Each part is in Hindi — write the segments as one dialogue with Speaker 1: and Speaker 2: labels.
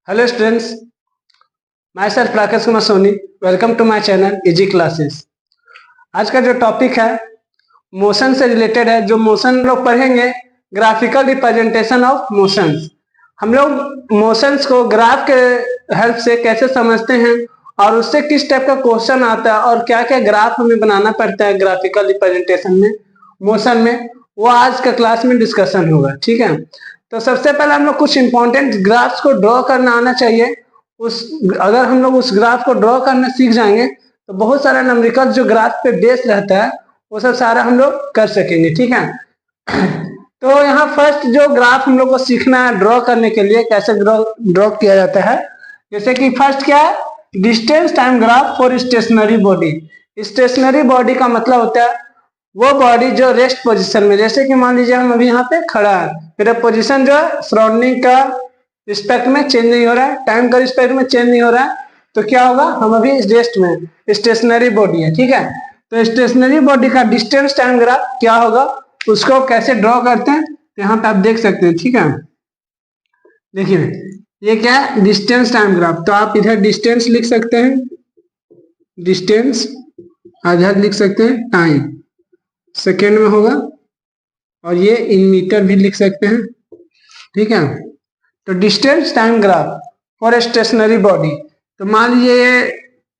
Speaker 1: Hello students, myself Rakesh Kumar Soni. Welcome to my channel easy classes. आज का जो टॉपिक है मोशन से रिलेटेड है। जो मोशन लोग पढ़ेंगे ग्राफिकल रिप्रेजेंटेशन ऑफ मोशंस। हम लोग मोशंस को ग्राफ के हेल्प से कैसे समझते हैं और उससे किस टाइप का क्वेश्चन आता है और क्या क्या ग्राफ हमें बनाना पड़ता है ग्राफिकल रिप्रेजेंटेशन में, मोशन में, वो आज का क्लास में डिस्कशन होगा। ठीक है, तो सबसे पहले हम लोग कुछ इंपॉर्टेंट ग्राफ्स को ड्रॉ करना आना चाहिए। अगर हम लोग उस ग्राफ को ड्रॉ करना सीख जाएंगे तो बहुत सारा न्यूमेरिकल जो ग्राफ पे बेस रहता है वो सब सारा हम लोग कर सकेंगे। ठीक है, तो यहाँ फर्स्ट जो ग्राफ हम लोग को सीखना है ड्रॉ करने के लिए कैसे ड्रॉ किया जाता है। जैसे कि फर्स्ट क्या है, distance time graph for stationary body. Stationary body का मतलब होता है वो बॉडी जो रेस्ट पोजीशन में, जैसे कि मान लीजिए हम अभी यहाँ पे खड़ा है, मेरा पोजीशन जो है सराउंडिंग का रिस्पेक्ट में चेंज नहीं हो रहा है, टाइम का रिस्पेक्ट में चेंज नहीं हो रहा है, तो क्या होगा, हम अभी रेस्ट में, स्टेशनरी बॉडी है। ठीक है, तो स्टेशनरी बॉडी का डिस्टेंस टाइम ग्राफ क्या होगा, उसको कैसे ड्रॉ करते हैं तो यहाँ पे आप देख सकते हैं। ठीक है, देखिए ये क्या है, डिस्टेंस टाइम ग्राफ। तो आप इधर डिस्टेंस लिख सकते हैं, डिस्टेंस, इधर लिख सकते हैं टाइम, सेकेंड में होगा, और ये इन मीटर भी लिख सकते हैं। ठीक है, तो distance time graph for stationary body. तो मान लीजिए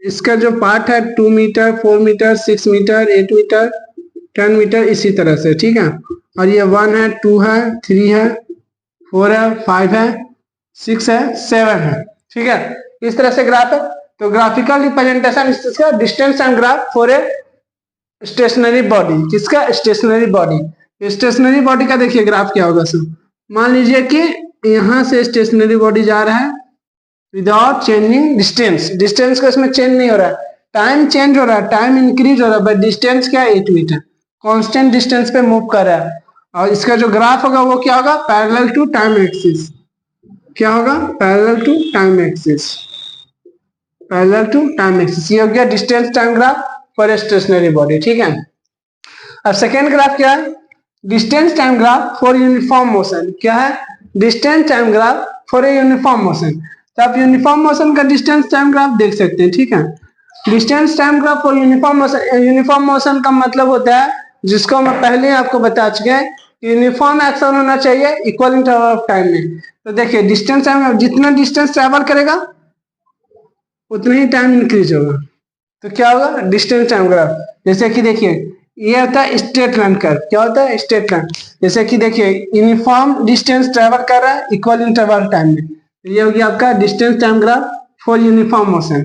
Speaker 1: इसका जो पार्ट है 2 metre, 4 metre, 6 metre, 8 metre, 10 metre, इसी तरह से। ठीक है, और ये 1 है, 2 है, 3 है, 4 है, 5 है, 6 है, 7 है। ठीक है, इस तरह से ग्राफ है। तो ग्राफिकल रिप्रेजेंटेशन इसका distance time graph for a stationary body. किसका? Stationary body. स्टेशनरी बॉडी का देखिए ग्राफ क्या होगा सर। मान लीजिए कि यहां से स्टेशनरी बॉडी जा रहा है विदाउट चेंजिंग डिस्टेंस। डिस्टेंस का इसमें चेंज नहीं हो रहा है, टाइम चेंज हो रहा है, टाइम इंक्रीज हो रहा है, बट डिस्टेंस क्या है, 8 मीटर, कांस्टेंट डिस्टेंस पे मूव कर रहा है। और इसका जो ग्राफ होगा वो क्या होगा, पैरेलल टू टाइम एक्सिस। क्या होगा? Parallel to time axis, parallel to time axis. ये हो गया distance time graph for stationary body. ठीक है, अब सेकेंड ग्राफ क्या है, distance time graph for uniform motion. क्या है? Distance time graph for a uniform motion. तो आप यूनिफॉर्म मोशन का डिस्टेंस टाइम ग्राफ देख सकते हैं। ठीक है, distance time graph for uniform motion. Uniform motion का मतलब होता है, जिसको मैं पहले ही आपको बता चुके हैं, यूनिफॉर्म एक्शन होना चाहिए इक्वल इंटरवल ऑफ टाइम में। तो देखिए डिस्टेंस टाइम, जितना डिस्टेंस ट्रेवल करेगा उतना ही टाइम इंक्रीज होगा। तो क्या होगा, डिस्टेंस टाइम ग्राफ। जैसे कि देखिए ये होता है स्ट्रेट लाइन कर्व। क्या होता है? Straight line. जैसे कि देखिए यूनिफॉर्म डिस्टेंस ट्रेवल कर रहा है इक्वल इंटरवल टाइम में, ये हो गया आपका distance time graph for uniform motion.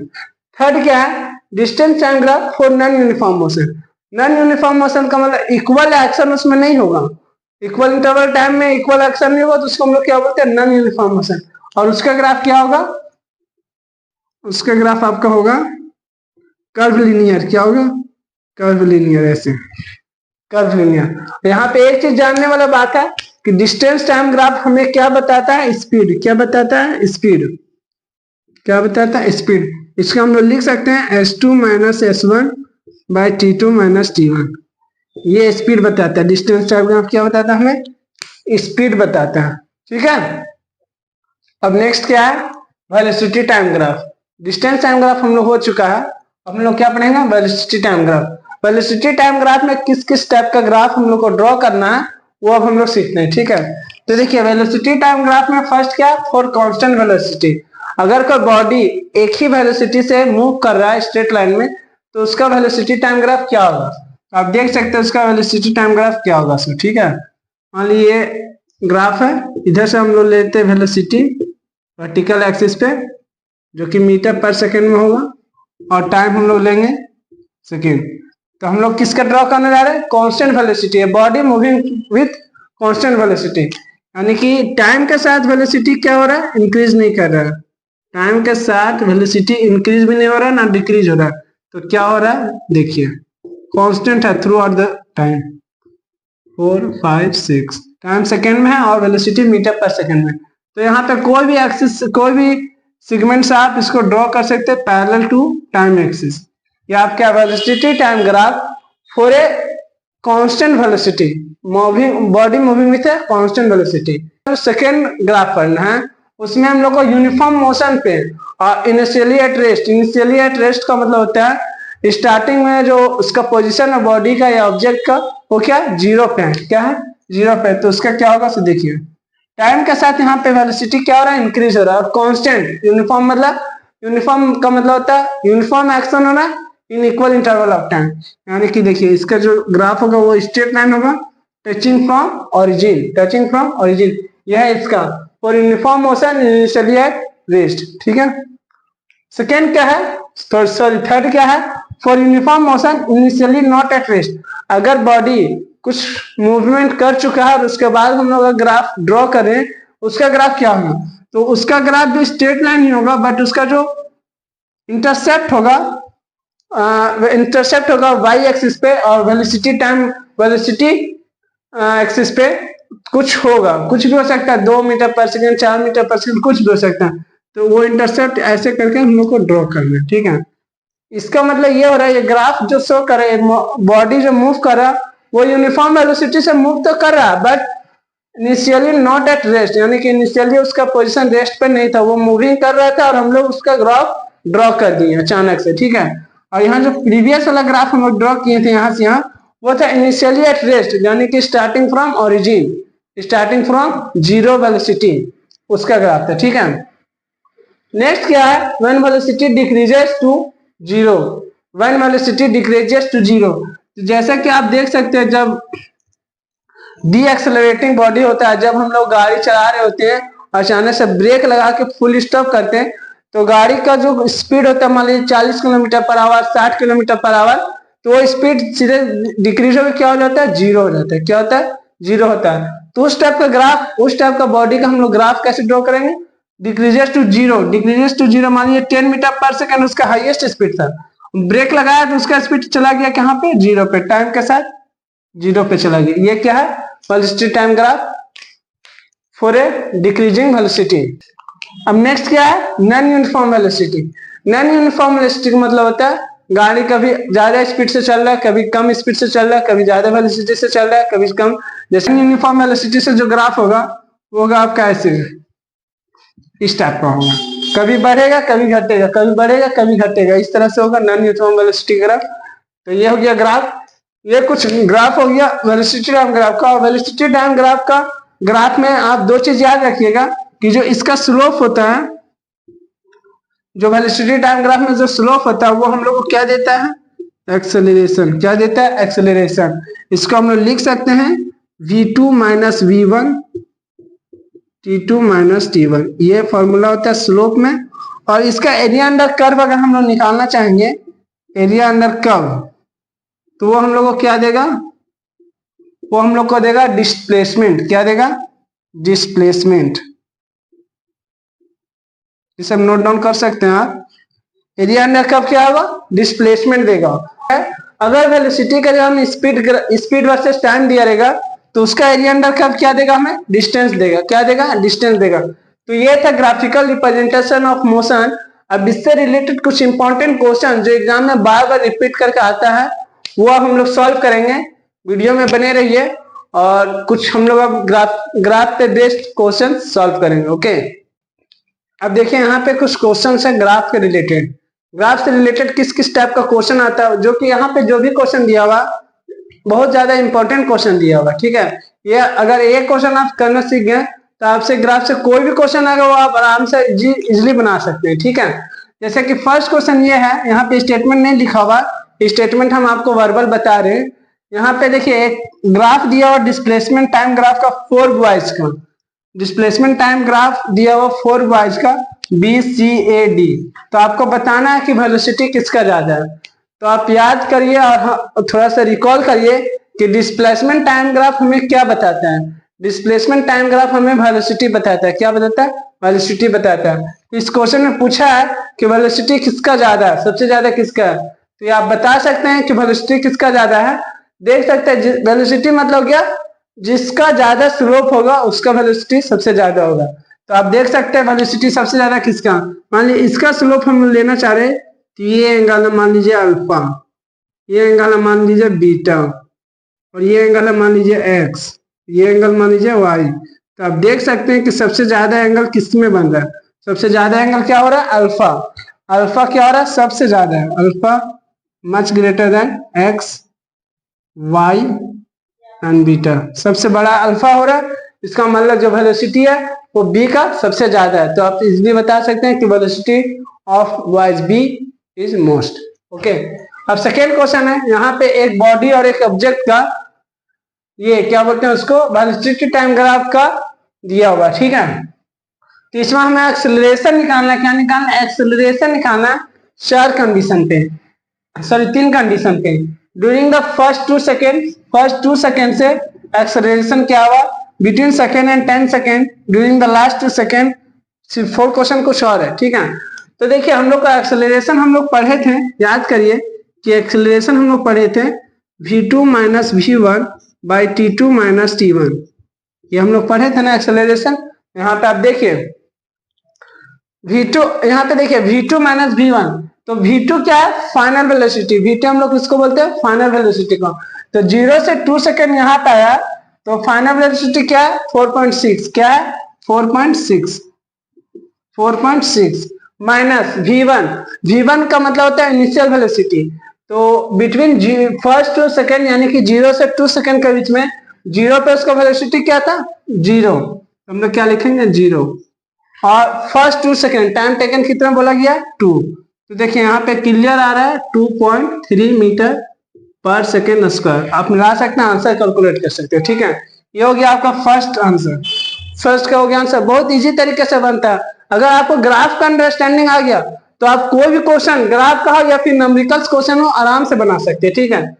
Speaker 1: Third क्या है, distance time graph for non uniform motion. Non uniform motion का मतलब इक्वल एक्शन उसमें नहीं होगा, इक्वल इंटरवल टाइम में इक्वल एक्शन नहीं होगा, तो उसको हम लोग क्या बोलते हैं, नॉन यूनिफॉर्म मोशन। और उसका ग्राफ क्या होगा, उसका ग्राफ आपका होगा कर्व लीनियर। क्या होगा? कर्व लीनियर, ऐसे कर्व लीनियर। यहाँ पे एक चीज जानने वाला बात है कि डिस्टेंस टाइम ग्राफ हमें क्या बताता है, स्पीड। क्या बताता है? स्पीड। क्या बताता है? स्पीड। इसका हम लोग लिख सकते हैं S2 minus S1 bye T2 minus T1। ये स्पीड बताता है। डिस्टेंस टाइम ग्राफ क्या बताता है हमें? स्पीड बताता है। ठीक है, अब नेक्स्ट क्या है, velocity time graph. Distance time graph हम लोग हो चुका है, अब हम लोग क्या पढ़ेंगे, velocity time graph. Velocity time graph में किस किस टाइप का ग्राफ हम लोग को ड्रॉ करना है वो अब हम लोग सीखते हैं। ठीक है, तो देखिए वेलोसिटी टाइम ग्राफ में फर्स्ट क्या, फॉर कांस्टेंट वेलोसिटी। अगर कोई बॉडी एक ही वेलोसिटी से मूव कर रहा है स्ट्रेट लाइन में तो उसका वेलोसिटी टाइम ग्राफ क्या होगा, आप देख सकते हैं उसका वेलोसिटी टाइम ग्राफ क्या होगा सर। ठीक है, मान लीजिए ग्राफ है, इधर से हम लोग लेते हैं वेलोसिटी वर्टिकल एक्सिस पे, जो कि मीटर पर सेकेंड में होगा, और टाइम हम लोग लेंगे सेकेंड। तो हम लोग किसका ड्रॉ करने जा रहे हैं, कांस्टेंट वेलोसिटी है, body moving with constant velocity, यानी कि टाइम के साथ वेलोसिटी क्या हो रहा है, इंक्रीज नहीं कर रहा है। टाइम के साथ वेलोसिटी इंक्रीज भी नहीं हो रहा है ना डिक्रीज हो रहा है। तो क्या हो रहा है, देखिए कांस्टेंट है through out the time. 4, 5, 6 time second में है और वेलोसिटी मीटर पर सेकेंड में। तो यहाँ पे कोई भी एक्सिस, कोई भी सेगमेंट से आप इसको ड्रॉ कर सकते हैं पैरेलल टू टाइम एक्सिस। ये आपका velocity time graph for a constant velocity, moving body moving with a constant velocity. Second graph पढ़ना है, उसमें हम लोग को यूनिफॉर्म मोशन पे और initially at rest, initially at rest का मतलब होता है स्टार्टिंग में जो उसका पोजीशन है बॉडी का या ऑब्जेक्ट का वो क्या जीरो पे है, क्या है जीरो पे। तो उसका क्या होगा सो देखिए टाइम के साथ यहाँ पे वेलोसिटी क्या हो रहा है इंक्रीज हो रहा है और कांस्टेंट यूनिफॉर्म मतलब यूनिफॉर्म का मतलब होता है यूनिफॉर्म एक्शन होना in equal interval of time. यानी कि देखिए इसका जो ग्राफ होगा वो स्ट्रेट लाइन होगा touching from origin, touching from origin यह है इसका for uniform motion initially at rest. ठीक है, सेकेंड क्या है सॉरी थर्ड क्या है for uniform motion initially not at rest. अगर बॉडी कुछ मूवमेंट कर चुका है और उसके बाद हम लोग ग्राफ ड्रॉ करें उसका ग्राफ क्या होगा, तो उसका ग्राफ भी स्ट्रेट लाइन ही होगा बट उसका जो इंटरसेप्ट होगा वाई एक्सिस पे और वेलोसिटी टाइम वेलोसिटी एक्सिस पे कुछ होगा, कुछ भी हो सकता है 2 मीटर पर सेकंड 4 मीटर पर सेकंड कुछ भी हो सकता है। तो वो इंटरसेप्ट ऐसे करके हम लोग को ड्रॉ करना है। ठीक है, इसका मतलब ये हो रहा है ये ग्राफ जो शो कर रहा है बॉडी जो मूव कर रहा है वो यूनिफॉर्म वेलोसिटी से मूव तो कर रहा है but initially not at rest, यानी कि इनिशियली उसका पोजीशन रेस्ट पे नहीं था, वो मूविंग कर रहा था और हम लोग उसका ग्राफ ड्रॉ कर दिए अचानक से। ठीक है, और यहाँ जो प्रीवियस वाला ग्राफ हम लोग ड्रॉ किए थे यहाँ से यहाँ वो था इनिशियली एट रेस्ट, यानी कि starting from origin, starting from zero velocity उसका ग्राफ था। ठीक है, नेक्स्ट क्या है when velocity decreases to zero, when velocity decreases to zero. जैसा कि आप देख सकते हैं जब डी एक्सेलरेटिंग बॉडी होता है, जब हम लोग गाड़ी चला रहे होते हैं अचानक से ब्रेक लगा के फुल स्टॉप करते हैं तो गाड़ी का जो स्पीड होता है मान लीजिए 40 kilometre per hour 60 kilometre per hour, तो वो स्पीड सीधे डिक्रीज होकर क्या हो जाता है जीरो हो जाता है, क्या होता है जीरो होता है। तो उस टाइप का ग्राफ उस टाइप का बॉडी का हम लोग ग्राफ कैसे ड्रॉ करेंगे, decreases to zero, decreases to zero मान लीजिए 10 मीटर पर सेकंड उसका हाईएस्ट स्पीड था, ब्रेक लगाया तो उसका स्पीड चला गया कहाँ पे जीरो पे, टाइम के साथ जीरो पे चला गया। ये क्या है velocity time graph for A decreasing velocity. अब नेक्स्ट क्या है non uniform velocity. Non uniform velocity का मतलब होता है गाड़ी कभी ज्यादा स्पीड से चल रहा है कभी कम स्पीड से चल रहा है, कभी ज्यादा वेलोसिटी से चल रहा है कभी कम। जैसे यूनिफॉर्म वेलोसिटी से जो ग्राफ होगा वो होगा आपका ऐसे इस टाइप का होगा, कभी बढ़ेगा कभी घटेगा, कभी बढ़ेगा कभी घटेगा, इस तरह से होगा नॉन यूनिफॉर्म वेलोसिटी ग्राफ। तो ये हो गया ग्राफ, ये कुछ ग्राफ हो गया वेलोसिटी टाइम ग्राफ का। वेलोसिटी टाइम ग्राफ का ग्राफ में आप दो चीज याद रखिएगा कि जो इसका स्लोप होता है, जो वेलोसिटी टाइम ग्राफ में जो स्लोप होता है वो हम लोग को क्या देता है एक्सेलरेशन, क्या देता है एक्सेलरेशन। इसको हम लोग लिख सकते हैं v2 minus v1 t2 minus t1, ये फॉर्मूला होता है स्लोप में। और इसका एरिया अंडर कर्व अगर हम लोग निकालना चाहेंगे एरिया अंडर कर्व तो वो हम लोग को क्या देगा, वो हम लोग को देगा डिस्प्लेसमेंट, क्या देगा डिस्प्लेसमेंट, इसे हम नोट डाउन कर सकते हैं आप। एरिया अंडर कर्व क्या होगा डिस्प्लेसमेंट देगा। अगर वेलोसिटी का जो हम स्पीड वर्सेस टाइम दिया रहेगा तो उसका एरिया अंडर कर्व क्या देगा हमें डिस्टेंस देगा, क्या देगा डिस्टेंस देगा। तो ये था ग्राफिकल रिप्रेजेंटेशन ऑफ मोशन। अब इससे रिलेटेड कुछ इंपॉर्टेंट क्वेश्चन जो एग्जाम में बार बार रिपीट करके आता है वो अब हम लोग सॉल्व करेंगे, वीडियो में बने रहिए और कुछ हम लोग अब ग्राफ पे बेस्ड क्वेश्चन सॉल्व करेंगे। ओके, अब देखिए यहाँ पे कुछ क्वेश्चन है ग्राफ के रिलेटेड। ग्राफ से रिलेटेड किस किस टाइप का क्वेश्चन आता है, जो कि यहाँ पे जो भी क्वेश्चन दिया हुआ बहुत ज्यादा इंपॉर्टेंट क्वेश्चन दिया हुआ, ठीक है। ये अगर एक क्वेश्चन आप करना सीख गए तो आपसे ग्राफ से कोई भी क्वेश्चन आएगा वो आप आराम से इजिली बना सकते हैं, ठीक है। जैसे कि फर्स्ट क्वेश्चन ये है, यहाँ पे स्टेटमेंट नहीं लिखा हुआ, स्टेटमेंट हम आपको वर्बल बता रहे हैं। यहाँ पे देखिए एक ग्राफ दिया हुआ डिस्प्लेसमेंट टाइम ग्राफ का 4 वाइज का, डिस्प्लेसमेंट टाइम ग्राफ दिया हुआ 4 वाइज का BCAD। तो आपको बताना है कि वेलोसिटी किसका ज्यादा है। तो आप याद करिए और थोड़ा सा रिकॉल करिए कि डिस्प्लेसमेंट टाइम ग्राफ हमें क्या बताता है। डिस्प्लेसमेंट टाइम ग्राफ हमें वेलोसिटी बताता है, क्या बताता है वेलोसिटी बताता है। इस क्वेश्चन में पूछा है कि वेलोसिटी किसका ज्यादा है, सबसे ज्यादा किसका है। तो ये आप बता सकते हैं कि वेलोसिटी किसका ज्यादा है। देख सकते हैं वेलोसिटी मतलब क्या, जिसका ज्यादा स्लोप होगा उसका वेलोसिटी सबसे ज्यादा होगा। तो आप देख सकते हैं वेलोसिटी सबसे ज्यादा किसका, मान लीजिए इसका स्लोप हम लेना चाह रहे हैं तो ये एंगल मान लीजिए अल्फा, ये एंगल मान लीजिए बीटा और ये एंगल मान लीजिए एक्स, ये एंगल मान लीजिए वाई। तो आप देख सकते हैं कि सबसे ज्यादा एंगल किस में बन रहा है, सबसे ज्यादा एंगल क्या हो रहा है, अल्फा। अल्फा क्या हो रहा है, सबसे ज्यादा है, alpha much greater than x y and beta, सबसे बड़ा अल्फा हो रहा है। इसका मतलब जो वेलोसिटी है वो बी का सबसे ज्यादा है, तो आप इजीली बता सकते हैं कि velocity of wise b is most. Okay, अब सेकेंड क्वेश्चन है, यहाँ पे एक बॉडी और एक ऑब्जेक्ट का ये क्या बोलते हैं उसको, वेलोसिटी टाइम ग्राफ का दिया हुआ, ठीक है। तो इसमें हमें एक्सेलरेशन निकालना है, क्या निकालना है, एक्सेलरेशन निकालना है चार कंडीशन पे, सॉरी 3 कंडीशन पे। ड्यूरिंग द फर्स्ट 2 सेकेंड से एक्सेलरेशन क्या हुआ, between second and 10 second, during the last 2 second. सिर्फ 4 क्वेश्चन कुछ और है, ठीक है। तो देखिए हम लोग का एक्सेलरेशन हम लोग पढ़े थे, याद करिए कि एक्सेलरेशन हम लोग पढ़े थे v2 minus v1 by t2 minus t1, ये हम लोग पढ़े थे ना एक्सेलरेशन। यहाँ पे आप देखिए v2, यहाँ पे देखिए v2 माइनस v1, तो v2 क्या है, फाइनल वेलोसिटी, v2 हम लोग इसको बोलते हैं फाइनल वेलोसिटी को। तो 0 से 2 सेकेंड यहाँ पे आया, तो फाइनल वेलोसिटी क्या है 4.6, क्या है 4.6 माइनस v1 का मतलब होता है इनिशियल वेलोसिटी। तो बिटवीन फर्स्ट 2 सेकेंड यानी कि 0 से 2 सेकेंड के बीच में, 0 पे उसका वेलोसिटी क्या था 0, हम लोग क्या लिखेंगे 0, और फर्स्ट 2 सेकेंड टाइम टेकन कितना बोला गया 2। तो देखिए यहाँ पे क्लियर आ रहा है 2.3 मीटर पर सेकेंड स्क्वायर, आप मिला सकते हैं, आंसर कैलकुलेट कर सकते हो, ठीक है। ये हो गया आपका फर्स्ट आंसर, फर्स्ट का हो गया आंसर, बहुत इजी तरीके से बनता है। अगर आपको ग्राफ का अंडरस्टैंडिंग आ गया तो आप कोई भी क्वेश्चन, ग्राफ का हो या फिर न्यूमेरिकल्स क्वेश्चन हो, आराम से बना सकते हैं, ठीक है।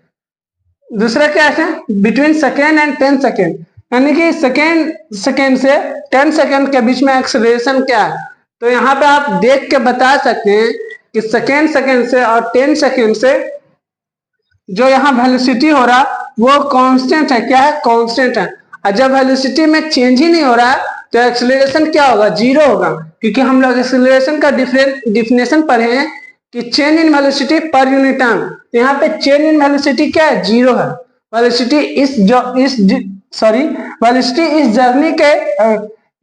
Speaker 1: दूसरा क्या है, बिटवीन सेकेंड एंड 10 सेकेंड, यानी कि सेकेंड से 10 सेकेंड के बीच में एक्सेलरेशन क्या है। तो यहाँ पे आप देख के बता सकते हैं कि सेकेंड से और 10 सेकेंड से जो यहाँ वेलोसिटी हो रहा वो कांस्टेंट है, क्या है कांस्टेंट है। और जब वेलोसिटी में चेंज ही नहीं हो रहा तो एक्सेलरेशन क्या होगा 0 होगा, क्योंकि हम लोग एक्सेलरेशन का डिफिनेशन पढ़े हैं कि change in velocity per unit time. तो यहाँ पे चेंज इन वेलोसिटी क्या है 0 है, वेलोसिटी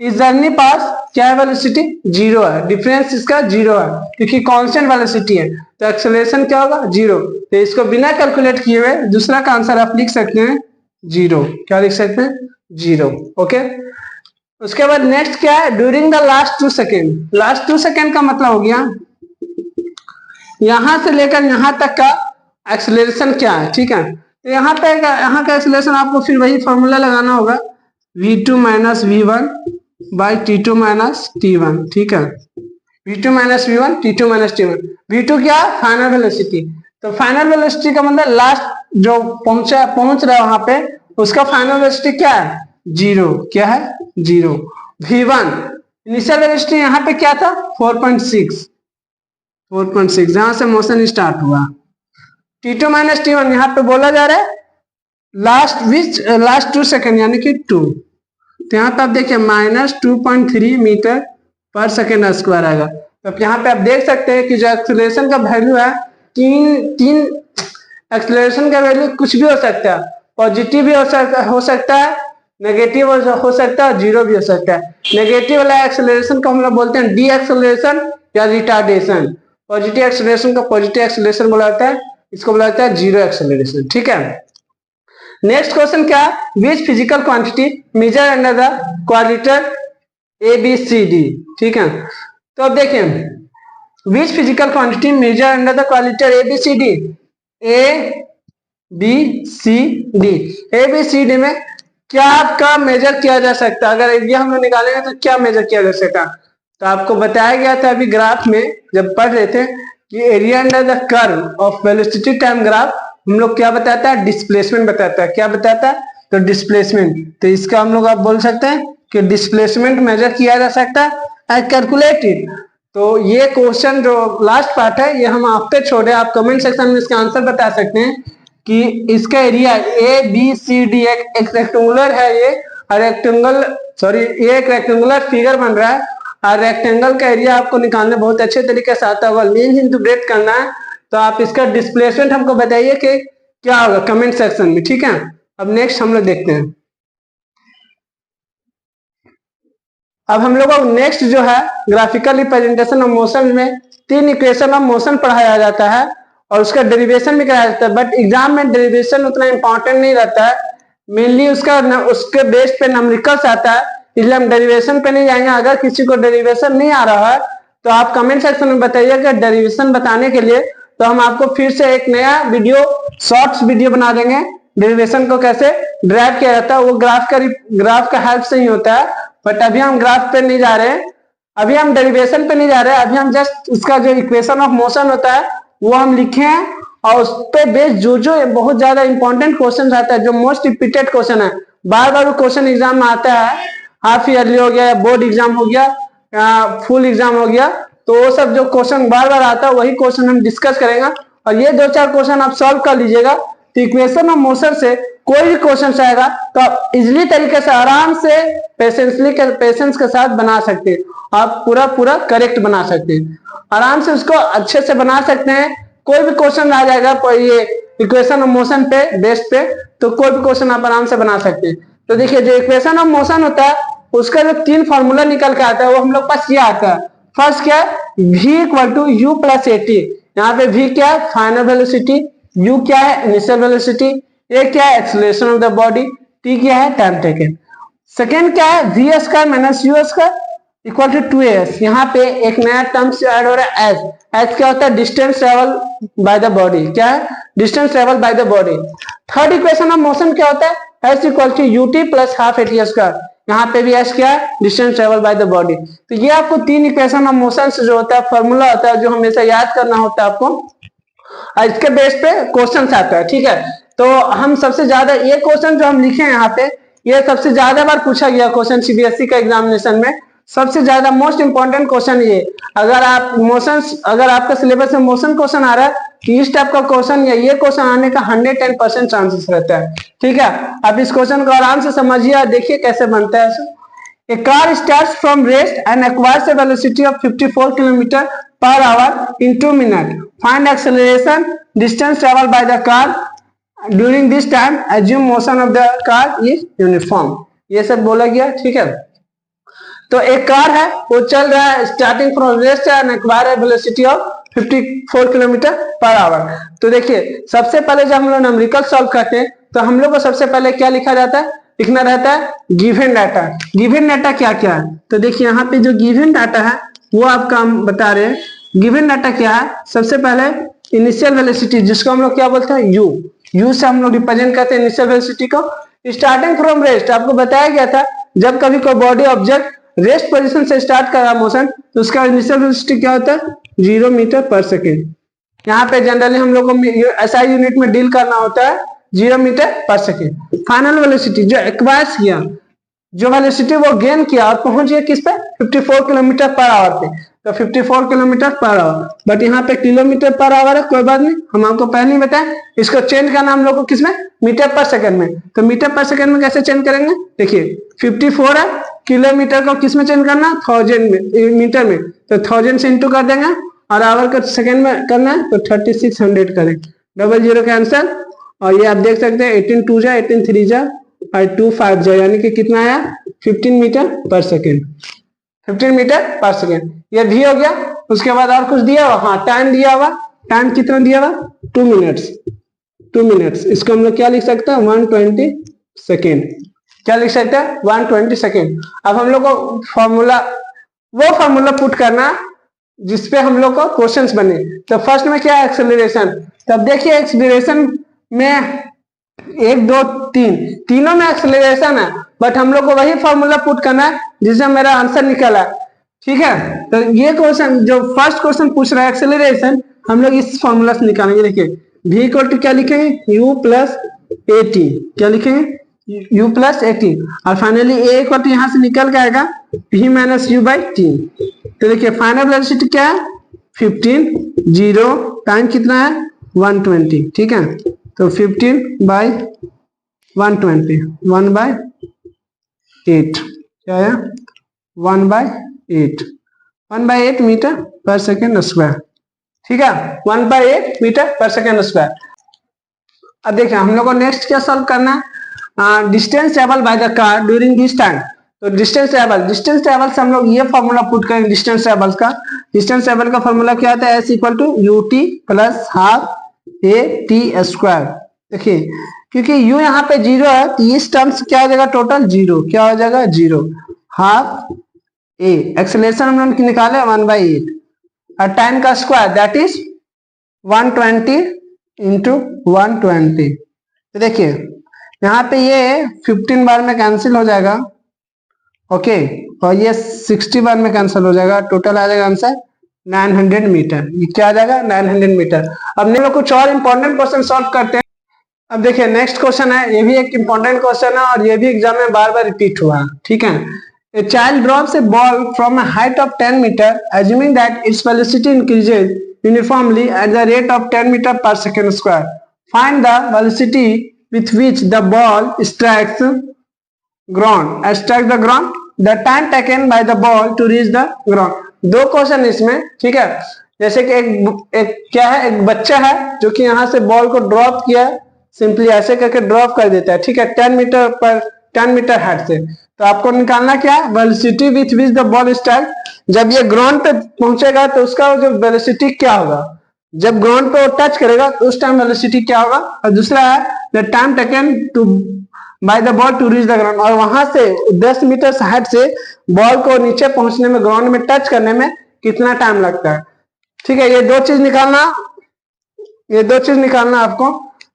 Speaker 1: इस जर्नी पास क्या है वेलोसिटी 0 है, डिफरेंस इसका 0 है क्योंकि कांस्टेंट वेलोसिटी है, तो एक्सेलरेशन क्या होगा 0। तो इसको बिना कैलकुलेट किए हुए दूसरा का आंसर आप लिख सकते हैं 0, क्या लिख सकते हैं 0। ओके, उसके बाद नेक्स्ट क्या है, during the last 2 second, last 2 second का मतलब हो गया यहां से लेकर यहां तक का एक्सेलरेशन क्या है, ठीक है। तो यहाँ का एक्सेलरेशन आपको फिर वही फॉर्मूला लगाना होगा, v2 minus v1 by t2 minus t1, ठीक है। v2 minus v1 t2 minus t1, v2 क्या फाइनल वेलोसिटी, तो फाइनल वेलोसिटी का मतलब लास्ट जो पहुंच रहा है वहां पे उसका फाइनल वेलोसिटी क्या है 0, क्या है 0। v1 इनिशियल वेलोसिटी यहाँ पे क्या था 4.6 जहां से मोशन स्टार्ट हुआ। t2 माइनस t1 यहाँ पे बोला जा रहा है लास्ट 2 सेकेंड यानी कि 2, तो यहाँ पे आप देखिए minus 2.3 metre per second square आएगा। तो यहाँ पे आप देख सकते हैं कि जो एक्सेलरेशन का वैल्यू है तीन एक्सेलरेशन का वैल्यू कुछ भी हो सकता है, पॉजिटिव भी हो सकता है, नेगेटिव हो सकता है, 0 भी हो सकता है। नेगेटिव वाला एक्सेलरेशन को हम लोग बोलते हैं डी एक्सेलरेशन या रिटार्डेशन, पॉजिटिव एक्सेलरेशन को पॉजिटिव एक्सेलरेशन बोला जाता है, इसको बोला जाता है 0 एक्सेलरेशन, ठीक है। नेक्स्ट क्वेश्चन क्या, which physical quantity measure under the quadrilateral ABCD, ठीक है। तो अब देखें which physical quantity measure under the quadrilateral ABCD, ABCD में क्या आपका मेजर किया जा सकता है, अगर एरिया हम लोग निकालेंगे तो क्या मेजर किया जा सकता। तो आपको बताया गया था अभी ग्राफ में जब पढ़ रहे थे कि area under the curve of velocity time graph हम लोग क्या बताता है डिस्प्लेसमेंट बताता है, क्या बताता है तो डिस्प्लेसमेंट। तो इसका हम लोग आप बोल सकते हैं कि डिस्प्लेसमेंट मेजर किया जा सकता है एंड कैलकुलेटेड। तो ये क्वेश्चन जो लास्ट पार्ट है ये हम आप पे छोड़े, आप कमेंट सेक्शन में इसका आंसर बता सकते हैं कि इसका एरिया ABCD एक रेक्टेंगुलर है, ये एक रेक्टेंगुलर फिगर बन रहा है और रेक्टेंगल का एरिया आपको निकालने बहुत अच्छे तरीके से आता होगा, मीन इंटीग्रेट करना है। तो आप इसका डिस्प्लेसमेंट हमको बताइए कि क्या होगा कमेंट सेक्शन में, ठीक है। अब नेक्स्ट हम लोग देखते हैं, अब हम लोग को नेक्स्ट जो है ग्राफिकल रिप्रेजेंटेशन ऑफ मोशन में 3 इक्वेशन ऑफ मोशन पढ़ाया जाता है और उसका डेरिवेशन भी कराया जाता है, बट एग्जाम में डेरिवेशन उतना इंपॉर्टेंट नहीं रहता है, मेनली उसके बेस पे न्यूमेरिकल्स आता है, इसलिए हम डेरिवेशन पे नहीं जाएंगे। अगर किसी को डेरिवेशन नहीं आ रहा है तो आप कमेंट सेक्शन में बताइएगा डेरिवेशन बताने के लिए, तो हम आपको फिर से एक नया वीडियो शॉर्ट्स वीडियो बना देंगे डेरिवेशन को कैसे ड्राइव किया जाता है। वो ग्राफ का हेल्प से ही होता है, बट अभी हम ग्राफ पे नहीं जा रहे हैं, अभी हम डेरिवेशन पे नहीं जा रहे हैं, अभी हम जस्ट उसका जो इक्वेशन ऑफ मोशन होता है वो हम लिखे हैं और उस पे बेस जो बहुत ज्यादा इंपॉर्टेंट क्वेश्चन रहता है, जो मोस्ट रिपीटेड क्वेश्चन है, बार बार वो क्वेश्चन एग्जाम में आता है, हाफ ईयरली हो गया, बोर्ड एग्जाम हो गया, फुल एग्जाम हो गया, तो वो सब जो क्वेश्चन बार बार आता है वही क्वेश्चन हम डिस्कस करेंगे और ये 2-4 क्वेश्चन आप सॉल्व कर लीजिएगा तो इक्वेशन ऑफ मोशन से कोई भी क्वेश्चन आएगा तो आप इजिली तरीके से आराम से पेशेंस के साथ बना सकते हैं, आप पूरा करेक्ट बना सकते हैं, आराम से उसको अच्छे से बना सकते हैं। कोई भी क्वेश्चन आ जाएगा ये इक्वेशन ऑफ मोशन पे बेस पे, तो कोई भी क्वेश्चन आप आराम से बना सकते हैं। तो देखिए जो इक्वेशन ऑफ मोशन होता है उसका जो 3 फॉर्मूला निकल के आता है वो हम लोग पास ये आता है। फर्स्ट क्या है, v equal to u plus a t, यहाँ पे v क्या है फाइनल वेलोसिटी, u क्या है इनिशियल वेलोसिटी, a क्या है acceleration of the body, t क्या है टाइम टेकन। सेकेंड क्या है v square minus u square equal to 2as, यहाँ पे एक नया टर्म्स ऐड हो रहा है h क्या होता है distance travel by the body, क्या है distance travel by the body. Third equation of motion क्या होता है s equal to ut plus half at square, यहाँ पे भी s क्या है distance travel by the body. तो ये आपको 3 इक्वेशन ऑफ मोशन से जो होता है फॉर्मूला होता है जो हमेशा याद करना होता है आपको, और इसके बेस पे क्वेश्चन आता है, ठीक है। तो हम सबसे ज्यादा ये क्वेश्चन जो हम लिखे हैं यहाँ पे ये सबसे ज्यादा बार पूछा गया क्वेश्चन सीबीएसई का एग्जामिनेशन में, सबसे ज्यादा मोस्ट इंपॉर्टेंट क्वेश्चन ये। अगर आपका सिलेबस में मोशन क्वेश्चन आ रहा है तो इस टाइप का क्वेश्चन या ये क्वेश्चन आने का 110% चांसेस रहता है, ठीक है। अब इस क्वेश्चन को आराम से समझिए और देखिए कैसे बनता है। A car starts from rest and acquires a velocity of 54 km per hour in 2 minutes. Find acceleration, distance traveled by the car during this time. Assume motion of the car is uniform. ये सब बोला गया, ठीक है। तो एक कार है वो चल रहा है starting from rest and acquire a velocity of 54 kilometre per hour. तो देखिए सबसे पहले जब हम लोग न्यूमेरिकल सॉल्व करते हैं तो हम लोग को सबसे पहले क्या लिखा जाता है, लिखना रहता है गिवन डाटा। गिवन डाटा क्या क्या है, तो देखिए यहाँ पे जो गिवन डाटा है वो आपका हम बता रहे हैं। गिवन डाटा क्या है, सबसे पहले इनिशियल वेलोसिटी जिसको हम लोग क्या बोलते हैं यू से हम लोग रिप्रेजेंट करते हैं इनिशियल वेलोसिटी को। स्टार्टिंग फ्रॉम रेस्ट आपको बताया गया था जब कभी कोई बॉडी ऑब्जेक्ट रेस्ट पोजीशन से स्टार्ट कर रहा मोशन तो उसका इनिशियल वेलोसिटी क्या होता है 0 मीटर पर सेकेंड। यहाँ पे जनरली हम लोग को एसआई यूनिट में डील करना होता है 0 metre per second. Final velocity जो एक्वायर किया, जो वेलोसिटी वो गेन किया और पहुंच गया किस पे 54 किलोमीटर पर आवर पे, तो 54 किलोमीटर पर आवर, बट यहाँ पे किलोमीटर पर आवर है, कोई बात नहीं, हम आपको पहले ही बताएं इसको चेंज करना हम लोग को किसमें मीटर पर सेकंड में। तो मीटर पर सेकंड में कैसे चेंज करेंगे, देखिए 54 है, किलोमीटर को किस में चेंज करना 1000 में, मीटर में, तो 1000 से इंटू कर देंगे और आवर को सेकंड में करना है तो 3600 करें, डबल जीरो कैंसिल। और ये आप देख सकते हैं 18 2 जा 18 3 जा और 2 5 जा, यानी कि कितना आया 15 metre per second, 15 metre per second. ये भी हो गया। उसके बाद और कुछ दिया हुआ, हाँ टाइम दिया हुआ, टाइम कितना दिया हुआ 2 मिनट्स, 2 मिनट्स। इसको हम लोग क्या लिख सकते हैं 120 सेकेंड, क्या लिख सकते हैं 120 सेकेंड। अब हम लोग को वो फॉर्मूला पुट करना जिसपे हम लोग को क्वेश्चंस बने। तो फर्स्ट में क्या है एक्सेलरेशन, तब देखिए एक्सेलरेशन में 1 2 3 तीनों में एक्सेलरेशन है, बट हम लोग को वही फॉर्मूला पुट करना है जिससे मेरा आंसर निकला, ठीक है। तो ये क्वेश्चन जो फर्स्ट क्वेश्चन पूछ रहा है एक्सेलरेशन, हम लोग इस फॉर्मूला से निकालेंगे। देखिए v इक्वल टू क्या लिखेंगे u प्लस ए टी, क्या लिखेंगे u प्लस ए टी, और फाइनली a इक्वल टू यहाँ से निकल के आएगा v minus you by T. तो देखिए फाइनल वेलोसिटी क्या है 15 0, टाइम कितना है 120, ठीक है। तो 15 बाई 120 1/8 क्या है 1/8 1/8 मीटर पर सेकेंड स्क्वायर, ठीक है 1/8 मीटर पर सेकेंड स्क्वायर। अब देखिए हम लोग को नेक्स्ट क्या सॉल्व करना है, distance travel by the car during this time. तो डिस्टेंस ट्रेवल से हम लोग ये फॉर्मूला पुट करेंगे डिस्टेंस ट्रेवल का। डिस्टेंस ट्रेवल का फॉर्मूला क्या आता है, s equal to u t plus half a t square. देखिए क्योंकि u यहाँ पे 0 है तो इस टर्म्स क्या हो जाएगा, टोटल 0, क्या हो जाएगा 0, हाफ ए एक्सेलरेशन हम लोग निकाले 1/8 और टाइम का स्क्वायर दैट इज 120 इंटू 120। तो देखिए यहाँ पे ये 15 बार में कैंसिल हो जाएगा, ओके, और ये 60 बार में कैंसिल हो जाएगा, टोटल आ जाएगा आंसर 900 मीटर। ये क्या आ जाएगा 900 मीटर। अब हम लोग कुछ और इंपॉर्टेंट क्वेश्चन सॉल्व करते हैं। अब देखिए नेक्स्ट क्वेश्चन है, ये भी एक इंपॉर्टेंट क्वेश्चन है और ये भी एग्जाम में बार बार रिपीट हुआ, ठीक है। A child drops a ball from a height of 10 meter, assuming that its velocity increases uniformly at the rate of 10 meter per second square. Find the velocity with which the ball strikes ground. Strike the ground. The time taken by the ball to reach the ground. दो क्वेश्चन इसमें, ठीक है। जैसे कि एक क्या है, एक बच्चा है जो कि यहाँ से बॉल को ड्रॉप किया, सिंपली ऐसे करके ड्रॉप कर देता है, ठीक है, 10 मीटर हाइट से। तो आपको निकालना क्या है, velocity with which the ball strike. जब ये ग्राउंड पे पहुंचेगा तो उसका जो वेलोसिटी क्या होगा, जब ग्राउंड पे वो टच करेगा तो उस टाइम वेलोसिटी क्या होगा। और दूसरा है the time taken to by the ball to reach the ground, और वहां से 10 मीटर हाइट से बॉल को नीचे पहुंचने में, ग्राउंड में टच करने में कितना टाइम लगता है, ठीक है। ये दो चीज निकालना आपको।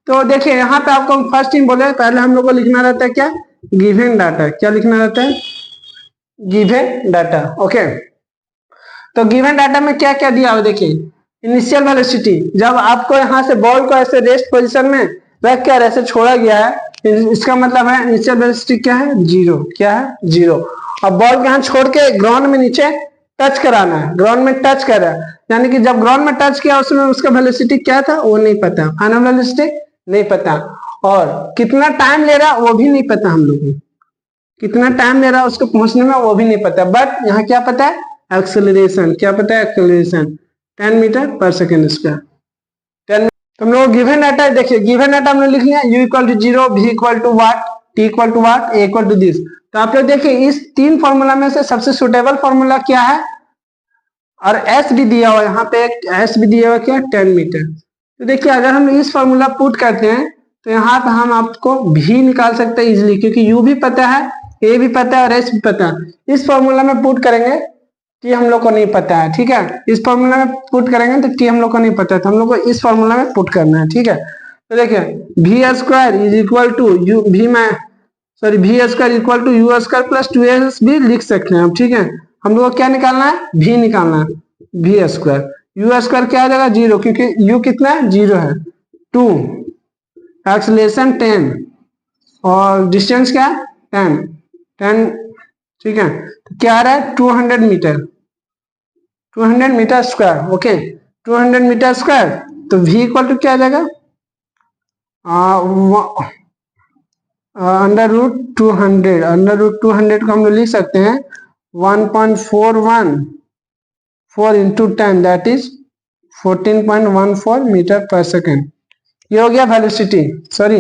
Speaker 1: तो देखिए यहाँ पे आपको फर्स्ट थिंग बोले, पहले हम लोग को लिखना रहता है क्या, गिवन डाटा। क्या लिखना रहता है, गिवन डाटा, ओके। तो गिवन डाटा में क्या क्या दिया हो, देखिए इनिशियल वेलोसिटी, जब आपको यहाँ से बॉल को ऐसे रेस्ट पोजीशन में रख कर ऐसे छोड़ा गया है, इसका मतलब है इनिशियल वेलोसिटी क्या है, 0, क्या है 0। अब बॉल को यहाँ छोड़ के ग्राउंड में नीचे टच कराना है, ग्राउंड में टच कर रहा है, यानी कि जब ग्राउंड में टच किया उसमें उसका वेलोसिटी क्या था वो नहीं पता, फाइनल वेलोसिटी नहीं पता, और कितना टाइम ले रहा वो भी नहीं पता हम लोग को, कितना टाइम ले रहा उसको पहुंचने में वो भी नहीं पता। बट यहाँ क्या पता है, एक्सेलरेशन, क्या पता है, acceleration 10 metre per second square. 10 हम लोग गिवन डाटा, देखिए गिवन डाटा हमने लिख लिया, u equal to 0, v equal to what, t equal to what, a equal to this. तो आप लोग देखिए इस तीन फॉर्मूला में से सबसे सुटेबल फॉर्मूला क्या है, और s भी दिया हुआ, यहाँ पे s भी दिया हुआ क्या, 10 मीटर। तो देखिए अगर हम इस फॉर्मूला पुट करते हैं तो यहाँ पे हम आपको भी निकाल सकते हैं इजिली, क्योंकि u भी पता है, a भी पता है और s भी पता है। इस फॉर्मूला में पुट करेंगे t हम लोग को नहीं पता है, ठीक है, इस फॉर्मूला में पुट करेंगे तो t हम लोग को नहीं पता है, तो हम लोग को इस फॉर्मूला में पुट करना है, ठीक है। तो देखिए v square is equal to u, v square equal to u square plus 2s भी लिख सकते हैं हम, ठीक है। हम लोग को क्या निकालना है, v निकालना है, v स्क्वायर, u स्क्वायर क्या आ जाएगा 0, क्योंकि u कितना है 0 है, 2, एक्सेलरेशन 10 और डिस्टेंस क्या है 10, ठीक है। तो क्या आ रहा है 200 metre square, okay, 200 metre square. तो v इक्वल टू क्या आ जाएगा, अंडर रूट 200 को हम लोग लिख सकते हैं 1.414 into 10 that is 14.14 metre per second. ये हो गया वेलोसिटी, सॉरी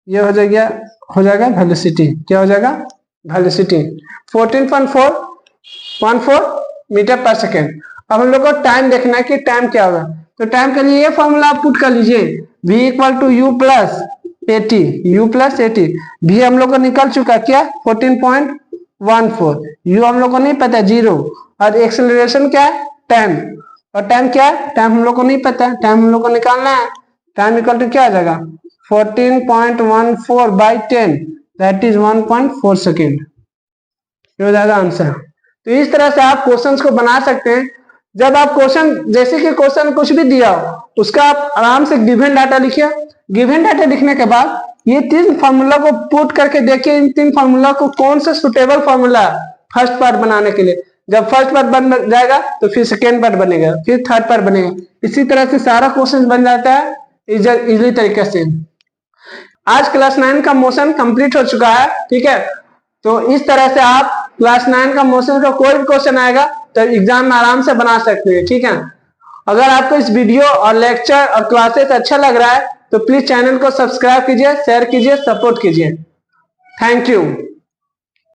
Speaker 1: ये हो जाएगा वेलोसिटी, क्या हो जाएगा वेलोसिटी 14.414 मीटर पर सेकेंड। अब हम लोग को टाइम देखना है कि टाइम क्या होगा, तो टाइम के लिए ये फॉर्मूला आप पुट कर लीजिए, v equal to u plus 80, v हम लोग को निकल चुका क्या 14.14, u हम लोग को नहीं पता 0, और एक्सेलरेशन क्या है 10, और टाइम क्या है, टाइम हम लोग को नहीं पता, टाइम हम लोग को निकालना है। टाइम इक्वल टू क्या आ जाएगा 14.14 बाई 10 दैट इज 1.4 सेकेंड, ये हो जाएगा आंसर। तो इस तरह से आप क्वेश्चंस को बना सकते हैं। जब आप क्वेश्चन, जैसे कि क्वेश्चन कुछ भी दिया हो उसका आप आराम से गिवन डाटा लिखिए। गिवन डाटा लिखने के बाद ये तीन फार्मूला को पुट करके देखिए, इन तीन फार्मूला को कौन सा सुटेबल फार्मूला है फर्स्ट पार्ट बनाने के लिए। जब फर्स्ट पार्ट बन जाएगा तो फिर सेकेंड पार्ट बनेगा, फिर थर्ड पार्ट बनेगा। इसी तरह से सारा क्वेश्चन बन जाता है इजीली तरीके से। आज क्लास 9 का मोशन कंप्लीट हो चुका है, ठीक है। तो इस तरह से आप क्लास 9 का मोशन का कोई भी क्वेश्चन आएगा तो एग्जाम में आराम से बना सकते हैं, ठीक है। अगर आपको इस वीडियो और लेक्चर और क्लासेस अच्छा लग रहा है तो प्लीज चैनल को सब्सक्राइब कीजिए, शेयर कीजिए, सपोर्ट कीजिए। Thank you.